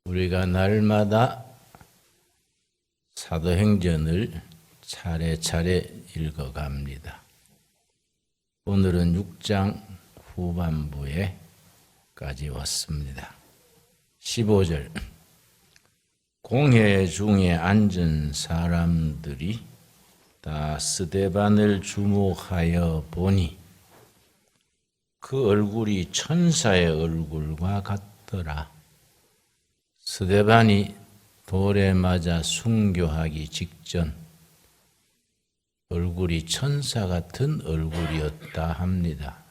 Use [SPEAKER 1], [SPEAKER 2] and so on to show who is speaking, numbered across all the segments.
[SPEAKER 1] 우리가 날마다 사도행전을 차례차례 읽어갑니다. 오늘은 6장 후반부에까지 왔습니다. 15절 공회 중에 앉은 사람들이 다 스데반을 주목하여 보니 그 얼굴이 천사의 얼굴과 같더라. 스데반이 돌에 맞아 순교하기 직전 얼굴이 천사 같은 얼굴이었다 합니다.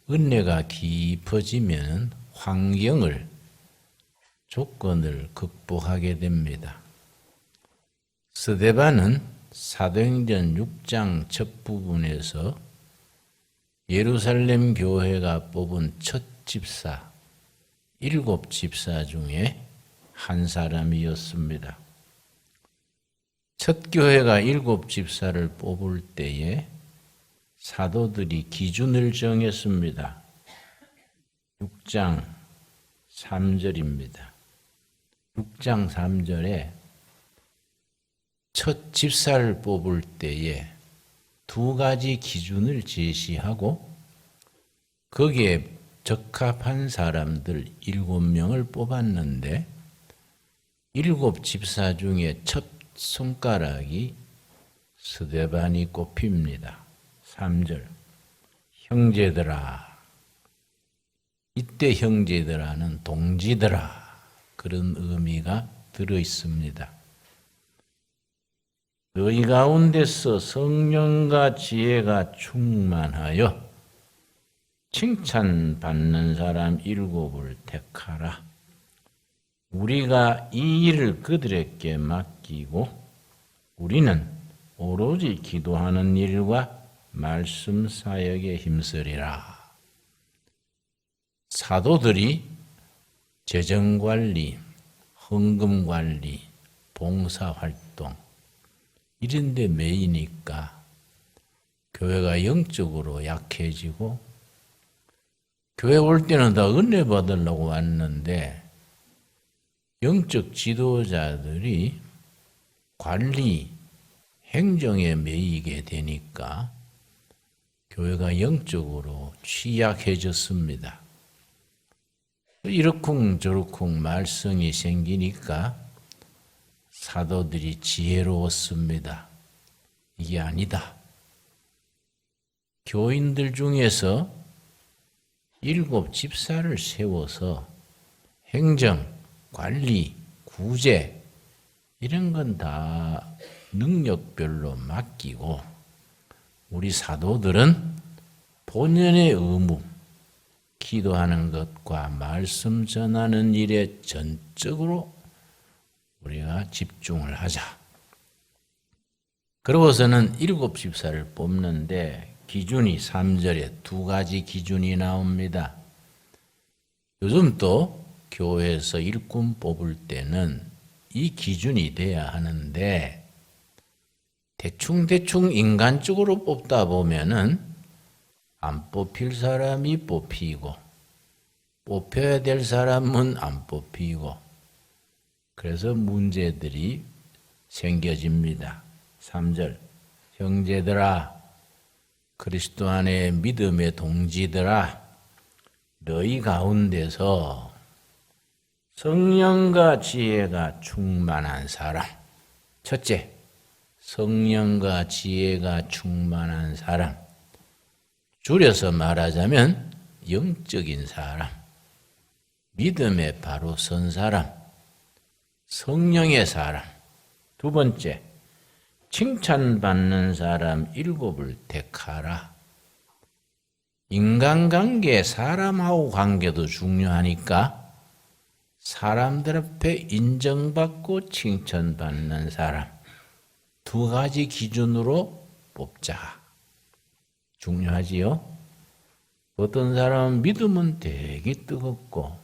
[SPEAKER 1] 은혜가 깊어지면 환경을, 조건을 극복하게 됩니다. 스데반은 사도행전 6장 첫 부분에서 예루살렘 교회가 뽑은 첫 집사, 7 집사 중에 한 사람이었습니다. 첫 교회가 7 집사를 뽑을 때에 사도들이 기준을 정했습니다. 6장 3절입니다. 6장 3절에 첫 집사를 뽑을 때에 2가지 기준을 제시하고 거기에 적합한 사람들 7명을 뽑았는데 7 집사 중에 첫 손가락이 스데반이 꼽힙니다. 3절 형제들아, 이때 형제들아는 동지들아 그런 의미가 들어있습니다. 너희 가운데서 성령과 지혜가 충만하여 칭찬받는 사람 7을 택하라. 우리가 이 일을 그들에게 맡기고 우리는 오로지 기도하는 일과 말씀 사역에 힘쓰리라. 사도들이 재정관리, 헌금관리, 봉사활동 이런 데 매이니까 교회가 영적으로 약해지고 교회 올 때는 다 은혜 받으려고 왔는데 영적 지도자들이 관리, 행정에 매이게 되니까 교회가 영적으로 취약해졌습니다. 이러쿵저러쿵 말썽이 생기니까 사도들이 지혜로웠습니다. 이게 아니다. 교인들 중에서 7 집사를 세워서 행정, 관리, 구제 이런 건 다 능력별로 맡기고 우리 사도들은 본연의 의무, 기도하는 것과 말씀 전하는 일에 전적으로 우리가 집중을 하자. 그러고서는 7 집사를 뽑는데 기준이 3절에 2가지 기준이 나옵니다. 요즘 또 교회에서 일꾼 뽑을 때는 이 기준이 돼야 하는데 대충 인간적으로 뽑다 보면은 안 뽑힐 사람이 뽑히고 뽑혀야 될 사람은 안 뽑히고 그래서 문제들이 생겨집니다. 3절 형제들아, 그리스도 안에 믿음의 동지들아, 너희 가운데서 성령과 지혜가 충만한 사람. 첫째, 성령과 지혜가 충만한 사람. 줄여서 말하자면 영적인 사람, 믿음에 바로 선 사람, 성령의 사람. 2번째, 칭찬받는 사람 7을 택하라. 인간관계, 사람하고 관계도 중요하니까 사람들 앞에 인정받고 칭찬받는 사람 2가지 기준으로 뽑자. 중요하지요? 어떤 사람은 믿음은 되게 뜨겁고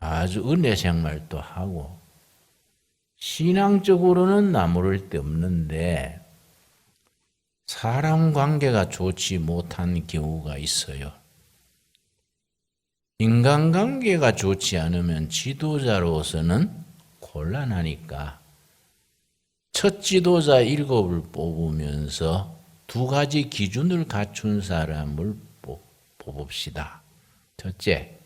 [SPEAKER 1] 아주 은혜 생활도 하고 신앙적으로는 나무랄 데 없는데 사람 관계가 좋지 못한 경우가 있어요. 인간관계가 좋지 않으면 지도자로서는 곤란하니까 첫 지도자 7을 뽑으면서 2가지 기준을 갖춘 사람을 뽑읍시다. 첫째,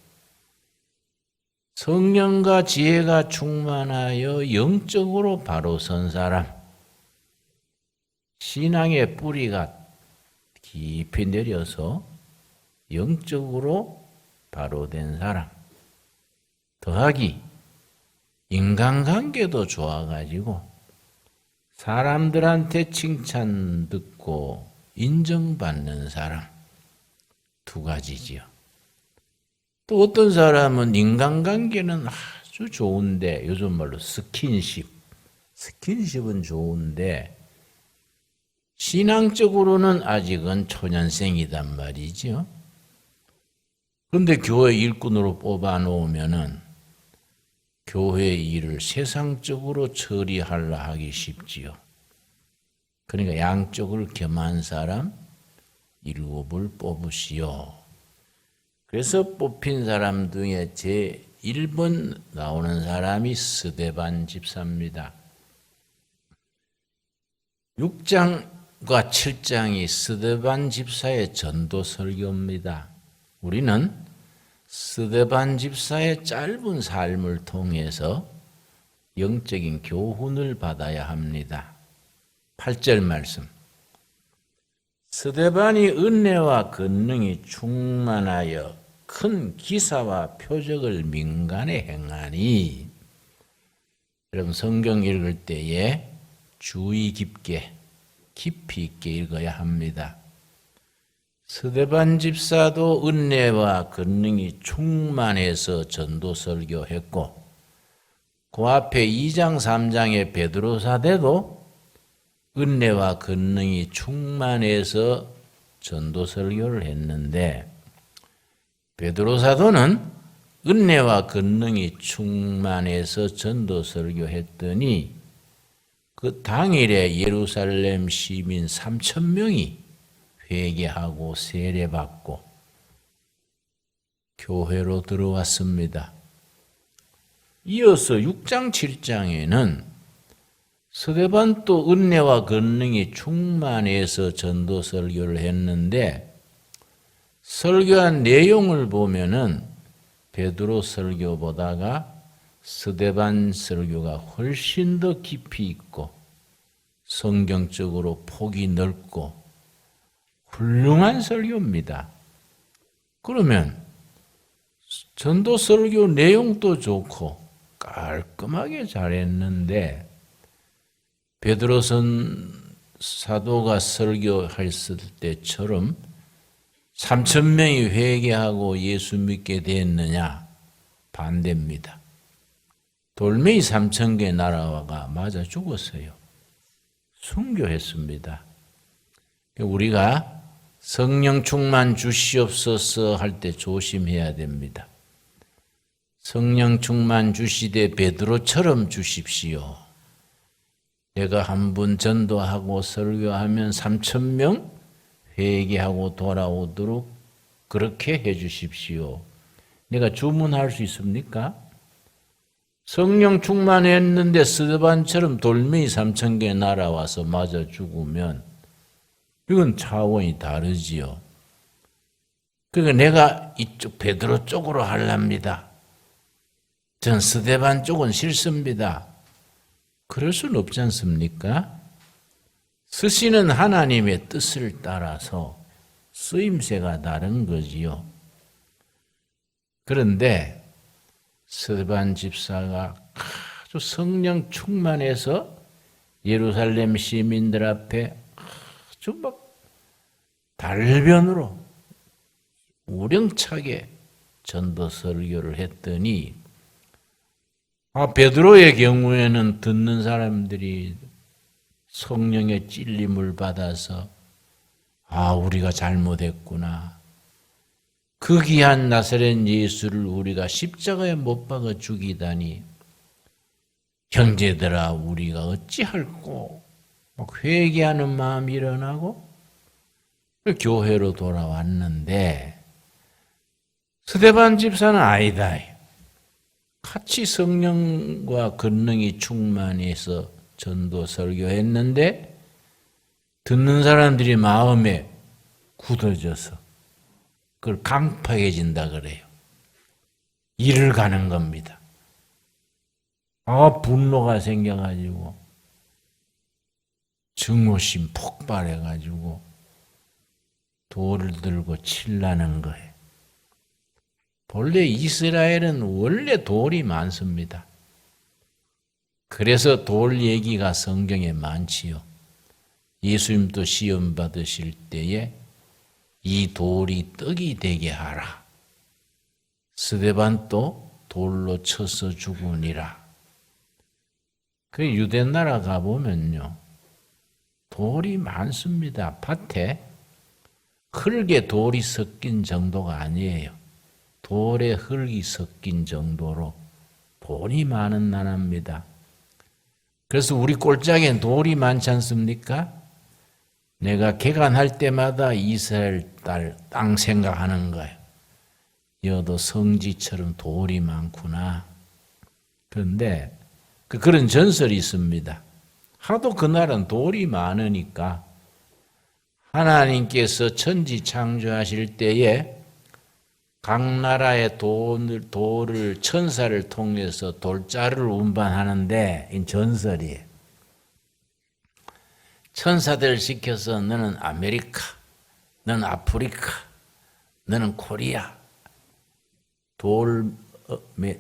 [SPEAKER 1] 성령과 지혜가 충만하여 영적으로 바로 선 사람, 신앙의 뿌리가 깊이 내려서 영적으로 바로 된 사람, 더하기 인간관계도 좋아가지고 사람들한테 칭찬 듣고 인정받는 사람, 2가지지요. 또 어떤 사람은 인간관계는 아주 좋은데, 요즘 말로 스킨십은 좋은데 신앙적으로는 아직은 초년생이단 말이죠. 그런데 교회 일꾼으로 뽑아 놓으면은 교회 일을 세상적으로 처리하려 하기 쉽지요. 그러니까 양쪽을 겸한 사람 7을 뽑으시오. 그래서 뽑힌 사람 중에 제 1번 나오는 사람이 스데반 집사입니다. 6장과 7장이 스데반 집사의 전도 설교입니다. 우리는 스데반 집사의 짧은 삶을 통해서 영적인 교훈을 받아야 합니다. 8절 말씀. 스데반이 은혜와 권능이 충만하여 큰 기사와 표적을 민간에 행하니, 여러분 성경 읽을 때에 주의 깊게 깊이 있게 읽어야 합니다. 스데반 집사도 은혜와 권능이 충만해서 전도 설교했고, 그 앞에 2장 3장의 베드로 사도도 은혜와 권능이 충만해서 전도 설교를 했는데, 베드로 사도는 은혜와 권능이 충만해서 전도 설교했더니 그 당일에 예루살렘 시민 3,000명이 회개하고 세례받고 교회로 들어왔습니다. 이어서 6장 7장에는 스데반도 은혜와 권능이 충만해서 전도 설교를 했는데, 설교한 내용을 보면은 베드로 설교보다가 스데반 설교가 훨씬 더 깊이 있고 성경적으로 폭이 넓고 훌륭한 설교입니다. 그러면 전도 설교 내용도 좋고 깔끔하게 잘했는데, 베드로 사도가 설교했을 때처럼 3,000명이 회개하고 예수 믿게 됐느냐? 반대입니다. 돌멩이 3,000개 날아와가 맞아 죽었어요. 순교했습니다. 우리가 성령 충만 주시옵소서 할 때 조심해야 됩니다. 성령 충만 주시되 베드로처럼 주십시오. 내가 한 분 전도하고 설교하면 3,000명 회개하고 돌아오도록 그렇게 해 주십시오. 내가 주문할 수 있습니까? 성령 충만했는데 스데반처럼 돌멩이 3,000개 날아와서 맞아 죽으면 이건 차원이 다르지요. 그러니까 내가 이쪽 베드로 쪽으로 하랍니다. 전 스데반 쪽은 싫습니다. 그럴 수는 없지 않습니까? 쓰시는 하나님의 뜻을 따라서 쓰임새가 다른 거지요. 그런데 스데반 집사가 아주 성령 충만해서 예루살렘 시민들 앞에 아주 막 달변으로 우렁차게 전도 설교를 했더니, 베드로의 경우에는 듣는 사람들이 성령의 찔림을 받아서 우리가 잘못했구나. 그 귀한 나사렛 예수를 우리가 십자가에 못 박아 죽이다니, 형제들아 우리가 어찌할꼬, 막 회개하는 마음이 일어나고 교회로 돌아왔는데, 스데반 집사는 아니다. 같이 성령과 권능이 충만해서 전도 설교했는데 듣는 사람들이 마음에 굳어져서 그걸 강팍해진다 그래요. 일을 가는 겁니다. 분노가 생겨가지고 증오심 폭발해가지고 돌을 들고 칠라는 거예요. 본래 이스라엘은 원래 돌이 많습니다. 그래서 돌 얘기가 성경에 많지요. 예수님도 시험 받으실 때에 이 돌이 떡이 되게 하라. 스데반도 돌로 쳐서 죽으니라. 그 유대 나라 가보면요. 돌이 많습니다. 밭에 흙에 돌이 섞인 정도가 아니에요. 돌에 흙이 섞인 정도로 돌이 많은 나라입니다. 그래서 우리 꼴짝엔 돌이 많지 않습니까? 내가 개간할 때마다 이스라엘 땅 생각하는 거예요. 여도 성지처럼 돌이 많구나. 그런데 그런 전설이 있습니다. 하도 그날은 돌이 많으니까 하나님께서 천지 창조하실 때에 각 나라의 돌을 천사를 통해서 돌자를 운반하는데 이 전설이에요. 천사들 시켜서 너는 아메리카, 너는 아프리카, 너는 코리아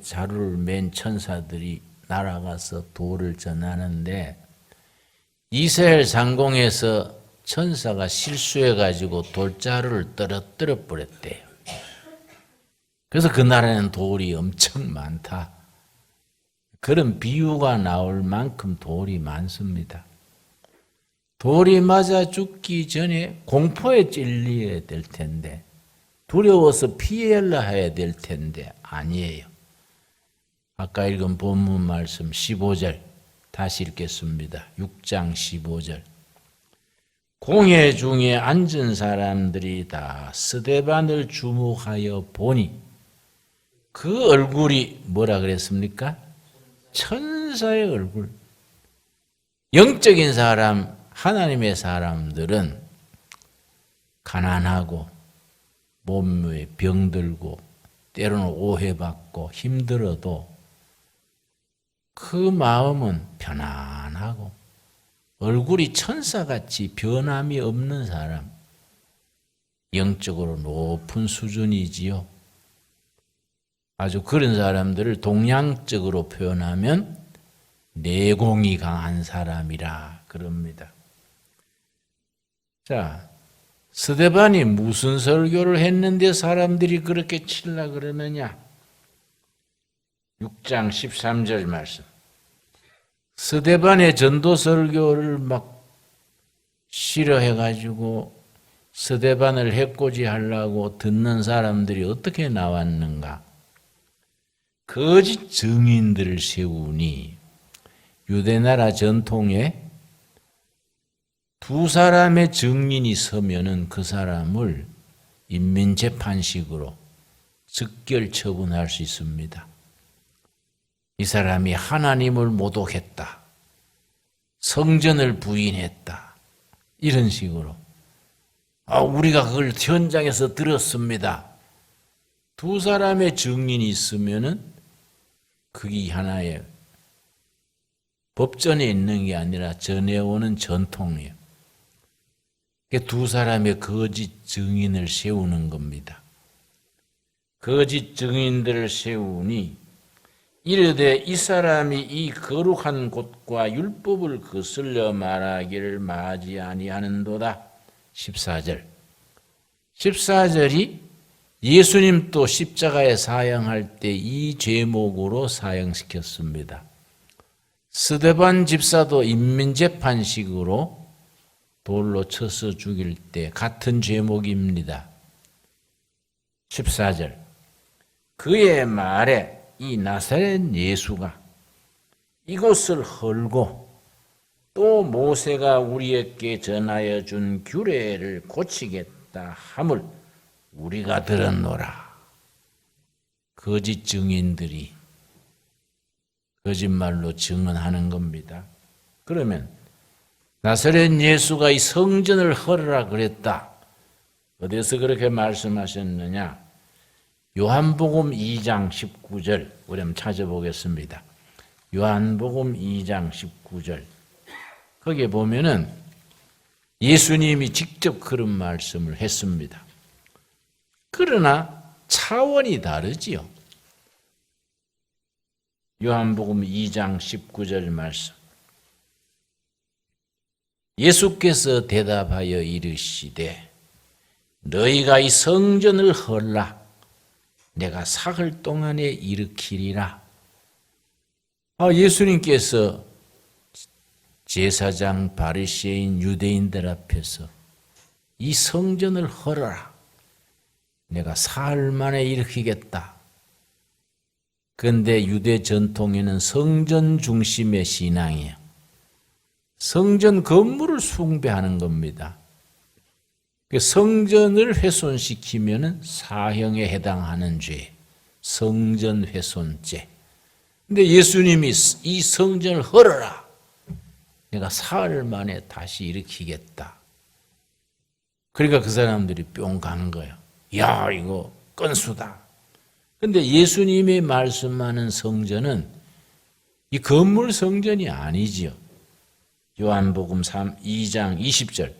[SPEAKER 1] 자루를 맨 천사들이 날아가서 돌을 전하는데 이스라엘 상공에서 천사가 실수해가지고 돌자루를 떨어뜨려 버렸대요. 그래서 그 나라에는 돌이 엄청 많다. 그런 비유가 나올 만큼 돌이 많습니다. 돌이 맞아 죽기 전에 공포에 찔려야 될 텐데 두려워서 피하려 해야 될 텐데 아니에요. 아까 읽은 본문 말씀 15절 다시 읽겠습니다. 6장 15절. 공회 중에 앉은 사람들이 다 스데반을 주목하여 보니 그 얼굴이 뭐라 그랬습니까? 천사의 얼굴. 영적인 사람, 하나님의 사람들은 가난하고 몸에 병들고 때로는 오해받고 힘들어도 그 마음은 편안하고 얼굴이 천사같이 변함이 없는 사람, 영적으로 높은 수준이지요. 아주 그런 사람들을 동양적으로 표현하면 내공이 강한 사람이라 그럽니다. 자, 스데반이 무슨 설교를 했는데 사람들이 그렇게 칠라 그러느냐? 6장 13절 말씀. 스데반의 전도 설교를 막 싫어해가지고 스데반을 해코지 하려고 듣는 사람들이 어떻게 나왔는가? 거짓 증인들을 세우니 유대나라 전통에 두 사람의 증인이 서면은 그 사람을 인민재판식으로 즉결 처분할 수 있습니다. 이 사람이 하나님을 모독했다. 성전을 부인했다. 이런 식으로. 우리가 그걸 현장에서 들었습니다. 두 사람의 증인이 있으면은 그게 하나의 법전에 있는 게 아니라 전해오는 전통이에요. 두 사람의 거짓 증인을 세우는 겁니다. 거짓 증인들을 세우니 이르되 이 사람이 이 거룩한 곳과 율법을 거슬려 말하기를 마지 아니하는도다. 14절. 14절이 예수님 또 십자가에 사형할 때 이 제목으로 사형시켰습니다. 스데반 집사도 인민재판식으로 돌로 쳐서 죽일 때 같은 제목입니다. 14절. 그의 말에 이 나사렛 예수가 이곳을 헐고 또 모세가 우리에게 전하여 준 규례를 고치겠다 함을 우리가 들었노라. 거짓 증인들이 거짓말로 증언하는 겁니다. 그러면 나사렛 예수가 이 성전을 헐으라 그랬다. 어디서 그렇게 말씀하셨느냐? 요한복음 2장 19절 우리 한번 찾아보겠습니다. 요한복음 2장 19절 거기에 보면은 예수님이 직접 그런 말씀을 했습니다. 그러나 차원이 다르지요. 요한복음 2장 19절 말씀. 예수께서 대답하여 이르시되 너희가 이 성전을 헐라 내가 사흘 동안에 일으키리라. 예수님께서 제사장 바리새인 유대인들 앞에서 이 성전을 헐어라. 내가 사흘 만에 일으키겠다. 그런데 유대 전통에는 성전 중심의 신앙이에요. 성전 건물을 숭배하는 겁니다. 성전을 훼손시키면 사형에 해당하는 죄, 성전 훼손죄. 근데 예수님이 이 성전을 헐어라. 내가 사흘 만에 다시 일으키겠다. 그러니까 그 사람들이 뿅 가는 거예요. 야, 이거 건수다. 그런데 예수님이 말씀하는 성전은 이 건물 성전이 아니지요. 요한복음 2장 20절.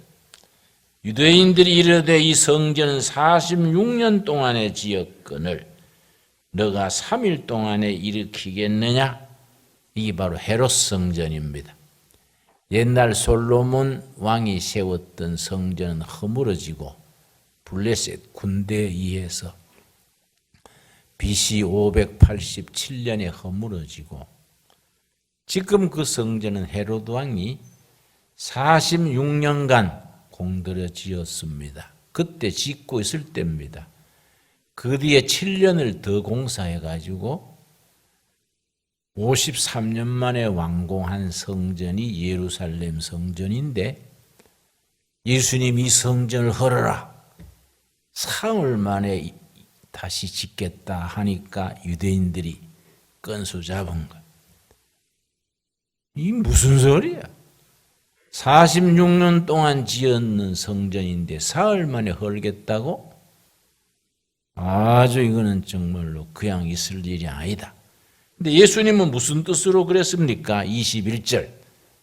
[SPEAKER 1] 유대인들이 이르되 이 성전은 46년 동안에 지었거늘 너가 3일 동안에 일으키겠느냐? 이게 바로 헤롯 성전입니다. 옛날 솔로몬 왕이 세웠던 성전은 허물어지고 블레셋 군대에 의해서 BC 587년에 허물어지고 지금 그 성전은 헤롯 왕이 46년간 공들여 지었습니다. 그때 짓고 있을 때입니다. 그 뒤에 7년을 더 공사해가지고 53년 만에 완공한 성전이 예루살렘 성전인데 예수님이 이 성전을 헐어라. 사흘 만에 다시 짓겠다 하니까 유대인들이 건수 잡은 거야. 이 무슨 소리야? 46년 동안 지었는 성전인데 사흘 만에 헐겠다고? 아주 이거는 정말로 그냥 있을 일이 아니다. 근데 예수님은 무슨 뜻으로 그랬습니까? 21절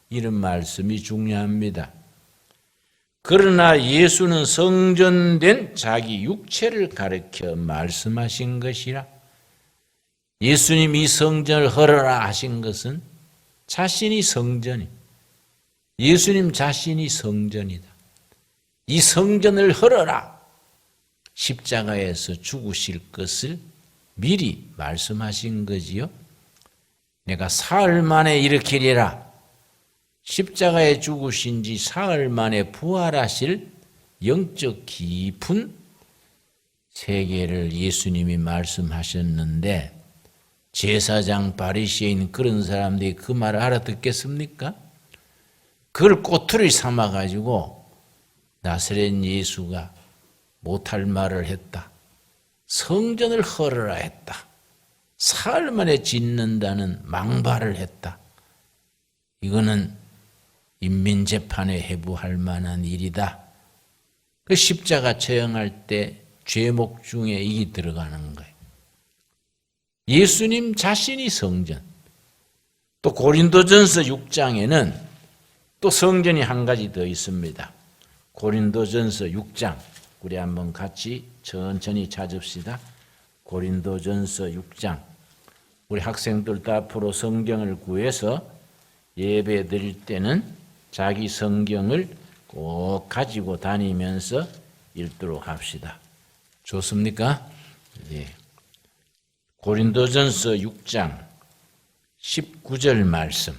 [SPEAKER 1] 이런 말씀이 중요합니다. 그러나 예수는 성전된 자기 육체를 가리켜 말씀하신 것이라. 예수님이 성전을 헐어라 하신 것은 자신이 성전이 예수님 자신이 성전이다. 이 성전을 헐어라. 십자가에서 죽으실 것을 미리 말씀하신 거지요. 내가 사흘 만에 일으키리라. 십자가에 죽으신 지 사흘 만에 부활하실 영적 깊은 세계를 예수님이 말씀하셨는데 제사장 바리새인 그런 사람들이 그 말을 알아듣겠습니까? 그걸 꼬투리 삼아가지고 나사렛 예수가 못할 말을 했다. 성전을 헐어라 했다. 사흘 만에 짓는다는 망발을 했다. 이거는 인민재판에 회부할 만한 일이다. 그 십자가 처형할 때 죄목 중에 이게 들어가는 거예요. 예수님 자신이 성전. 또 고린도전서 6장에는 또 성전이 한 가지 더 있습니다. 고린도전서 6장 우리 한번 같이 천천히 찾읍시다. 고린도전서 6장 우리 학생들도 앞으로 성경을 구해서 예배 드릴 때는 자기 성경을 꼭 가지고 다니면서 읽도록 합시다. 좋습니까? 예. 고린도전서 6장 19절 말씀.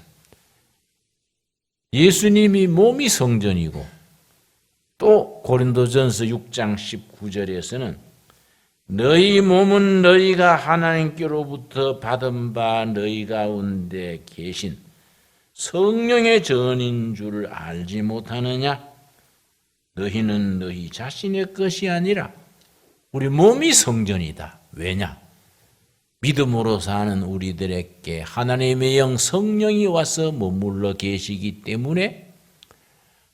[SPEAKER 1] 예수님이 몸이 성전이고 또 고린도전서 6장 19절에서는 너희 몸은 너희가 하나님께로부터 받은 바 너희 가운데 계신 성령의 전인 줄 알지 못하느냐? 너희는 너희 자신의 것이 아니라 우리 몸이 성전이다. 왜냐? 믿음으로 사는 우리들에게 하나님의 영 성령이 와서 머물러 계시기 때문에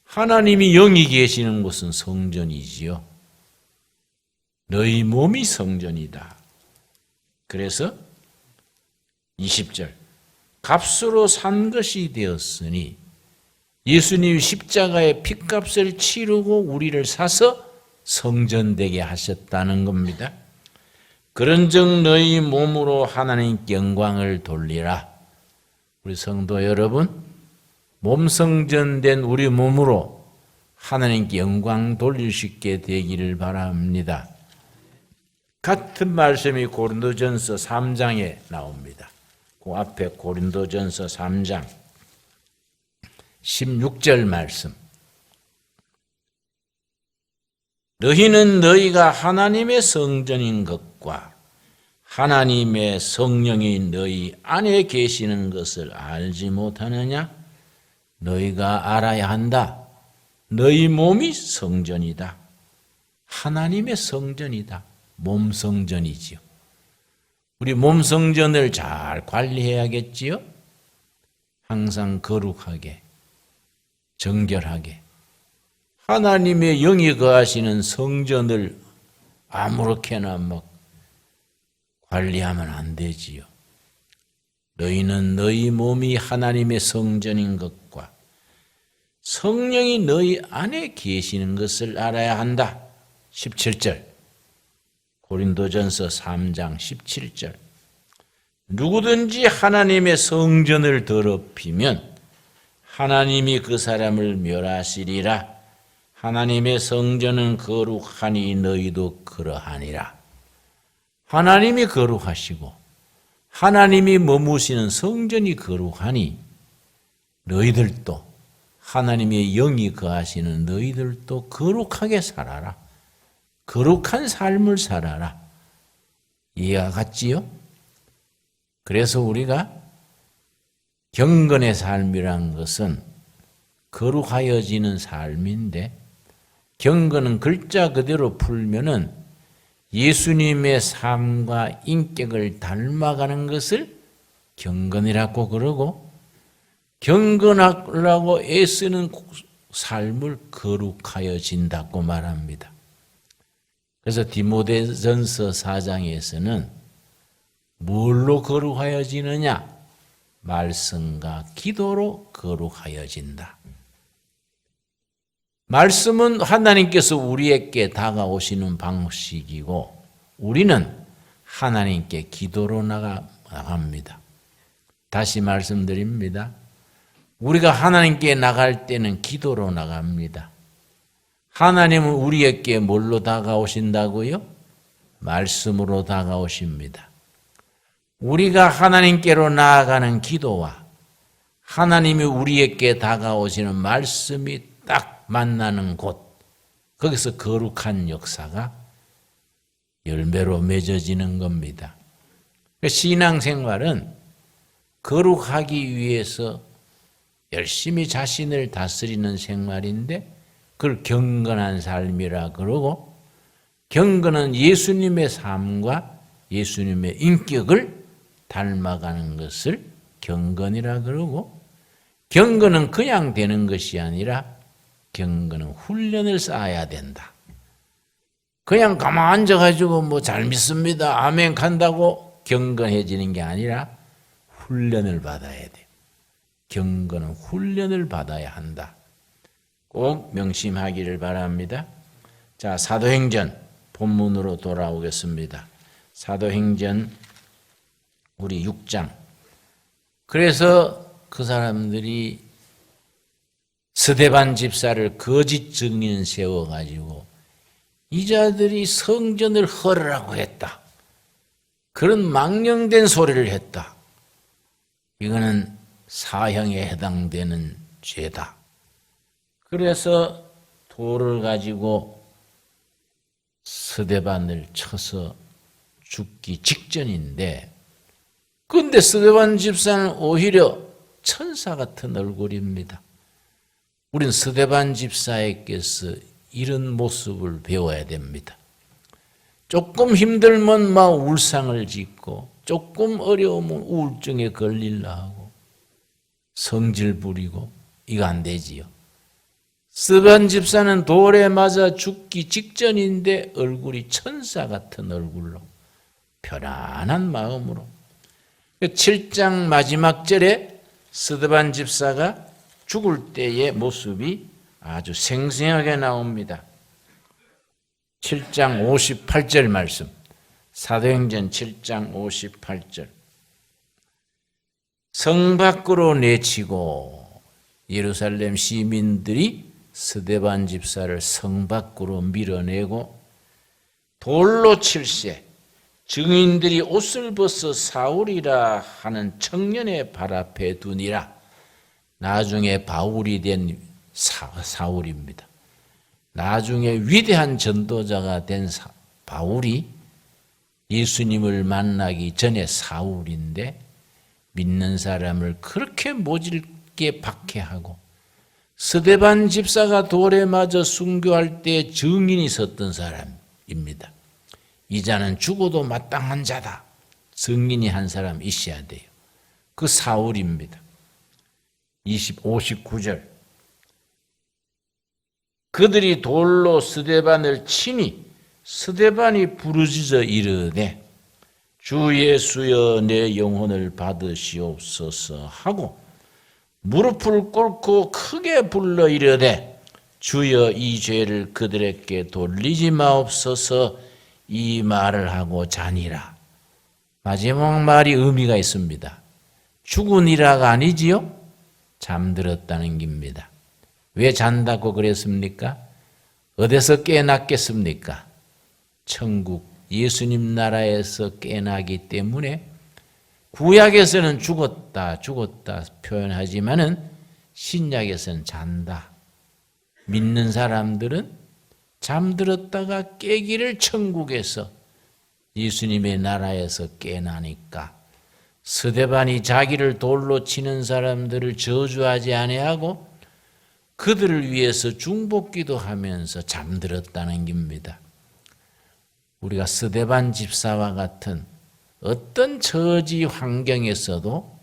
[SPEAKER 1] 하나님이 영이 계시는 곳은 성전이지요. 너희 몸이 성전이다. 그래서 20절 값으로 산 것이 되었으니 예수님이 십자가의 핏값을 치르고 우리를 사서 성전되게 하셨다는 겁니다. 그런즉 너희 몸으로 하나님께 영광을 돌리라. 우리 성도 여러분, 몸 성전된 우리 몸으로 하나님께 영광 돌릴 수 있게 되기를 바랍니다. 같은 말씀이 고린도전서 3장에 나옵니다. 그 앞에 고린도전서 3장 16절 말씀. 너희는 너희가 하나님의 성전인 것과 하나님의 성령이 너희 안에 계시는 것을 알지 못하느냐? 너희가 알아야 한다. 너희 몸이 성전이다. 하나님의 성전이다. 몸 성전이지요. 우리 몸 성전을 잘 관리해야겠지요? 항상 거룩하게, 정결하게. 하나님의 영이 거하시는 성전을 아무렇게나 막 관리하면 안 되지요. 너희는 너희 몸이 하나님의 성전인 것과 성령이 너희 안에 계시는 것을 알아야 한다. 17절 고린도전서 3장 17절 누구든지 하나님의 성전을 더럽히면 하나님이 그 사람을 멸하시리라. 하나님의 성전은 거룩하니 너희도 그러하니라. 하나님이 거룩하시고 하나님이 머무시는 성전이 거룩하니 너희들도 하나님의 영이 거하시는 너희들도 거룩하게 살아라. 거룩한 삶을 살아라. 이해가 갔지요? 그래서 우리가 경건의 삶이란 것은 거룩하여지는 삶인데 경건은 글자 그대로 풀면은 예수님의 삶과 인격을 닮아가는 것을 경건이라고 그러고 경건하려고 애쓰는 삶을 거룩하여진다고 말합니다. 그래서 디모데전서 4장에서는 뭘로 거룩하여지느냐? 말씀과 기도로 거룩하여진다. 말씀은 하나님께서 우리에게 다가오시는 방식이고 우리는 하나님께 기도로 나갑니다. 다시 말씀드립니다. 우리가 하나님께 나갈 때는 기도로 나갑니다. 하나님은 우리에게 뭘로 다가오신다고요? 말씀으로 다가오십니다. 우리가 하나님께로 나아가는 기도와 하나님이 우리에게 다가오시는 말씀이 딱 만나는 곳, 거기서 거룩한 역사가 열매로 맺어지는 겁니다. 신앙생활은 거룩하기 위해서 열심히 자신을 다스리는 생활인데 그걸 경건한 삶이라 그러고 경건은 예수님의 삶과 예수님의 인격을 닮아가는 것을 경건이라 그러고 경건은 그냥 되는 것이 아니라 경건은 훈련을 쌓아야 된다. 그냥 가만 앉아가지고 뭐 잘 믿습니다. 아멘 간다고 경건해지는 게 아니라 훈련을 받아야 돼요. 경건은 훈련을 받아야 한다. 꼭 명심하기를 바랍니다. 자, 사도행전 본문으로 돌아오겠습니다. 사도행전 우리 6장. 그래서 그 사람들이 스데반 집사를 거짓 증인 세워가지고 이 자들이 성전을 헐으라고 했다. 그런 망령된 소리를 했다. 이거는 사형에 해당되는 죄다. 그래서 돌을 가지고 스데반을 쳐서 죽기 직전인데 그런데 스데반 집사는 오히려 천사 같은 얼굴입니다. 우린 스데반 집사에게서 이런 모습을 배워야 됩니다. 조금 힘들면 막 울상을 짓고 조금 어려우면 우울증에 걸릴라 하고 성질 부리고 이거 안 되지요. 스데반 집사는 돌에 맞아 죽기 직전인데 얼굴이 천사 같은 얼굴로 편안한 마음으로 7장 마지막 절에 스데반 집사가 죽을 때의 모습이 아주 생생하게 나옵니다. 7장 58절 말씀, 사도행전 7장 58절. 성 밖으로 내치고 예루살렘 시민들이 스데반 집사를 성 밖으로 밀어내고 돌로 칠세, 증인들이 옷을 벗어 사울이라 하는 청년의 발 앞에 두니라. 나중에 바울이 된 사울입니다. 나중에 위대한 전도자가 된 바울이 예수님을 만나기 전에 사울인데 믿는 사람을 그렇게 모질게 박해하고 스데반 집사가 돌에 맞아 순교할 때 증인이 섰던 사람입니다. 이 자는 죽어도 마땅한 자다. 증인이 한 사람 있어야 돼요. 그 사울입니다. 59절. 그들이 돌로 스데반을 치니 스데반이 부르짖어 이르되 주 예수여 내 영혼을 받으시옵소서 하고 무릎을 꿇고 크게 불러 이르되 주여 이 죄를 그들에게 돌리지 마옵소서 이 말을 하고 자니라. 마지막 말이 의미가 있습니다. 죽으니라가 아니지요? 잠들었다는 겁니다. 왜 잔다고 그랬습니까? 어디서 깨났겠습니까? 천국 예수님 나라에서 깨나기 때문에 구약에서는 죽었다 표현하지만은 신약에서는 잔다. 믿는 사람들은 잠들었다가 깨기를 천국에서 예수님의 나라에서 깨나니까 스데반이 자기를 돌로 치는 사람들을 저주하지 아니하고 그들을 위해서 중보기도 하면서 잠들었다는 겁니다. 우리가 스데반 집사와 같은 어떤 처지 환경에서도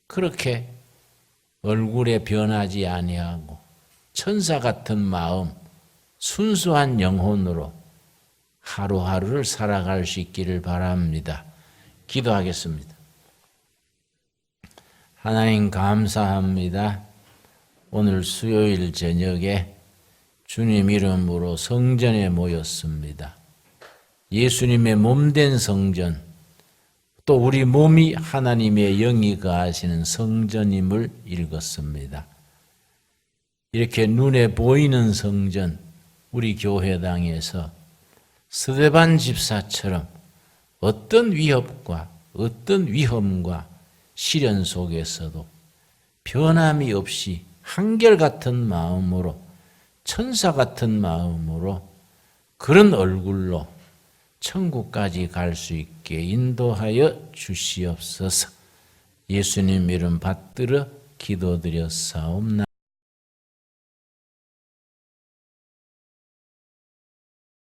[SPEAKER 1] 그렇게 얼굴에 변하지 아니하고 천사 같은 마음, 순수한 영혼으로 하루하루를 살아갈 수 있기를 바랍니다. 기도하겠습니다. 하나님 감사합니다. 오늘 수요일 저녁에 주님 이름으로 성전에 모였습니다. 예수님의 몸된 성전, 또 우리 몸이 하나님의 영이 거하시는 성전임을 읽었습니다. 이렇게 눈에 보이는 성전, 우리 교회당에서 스데반 집사처럼 어떤 위협과 어떤 위험과 시련 속에서도 변함이 없이 한결같은 마음으로 천사 같은 마음으로 그런 얼굴로 천국까지 갈 수 있게 인도하여 주시옵소서. 예수님 이름 받들어 기도드렸사옵나이다.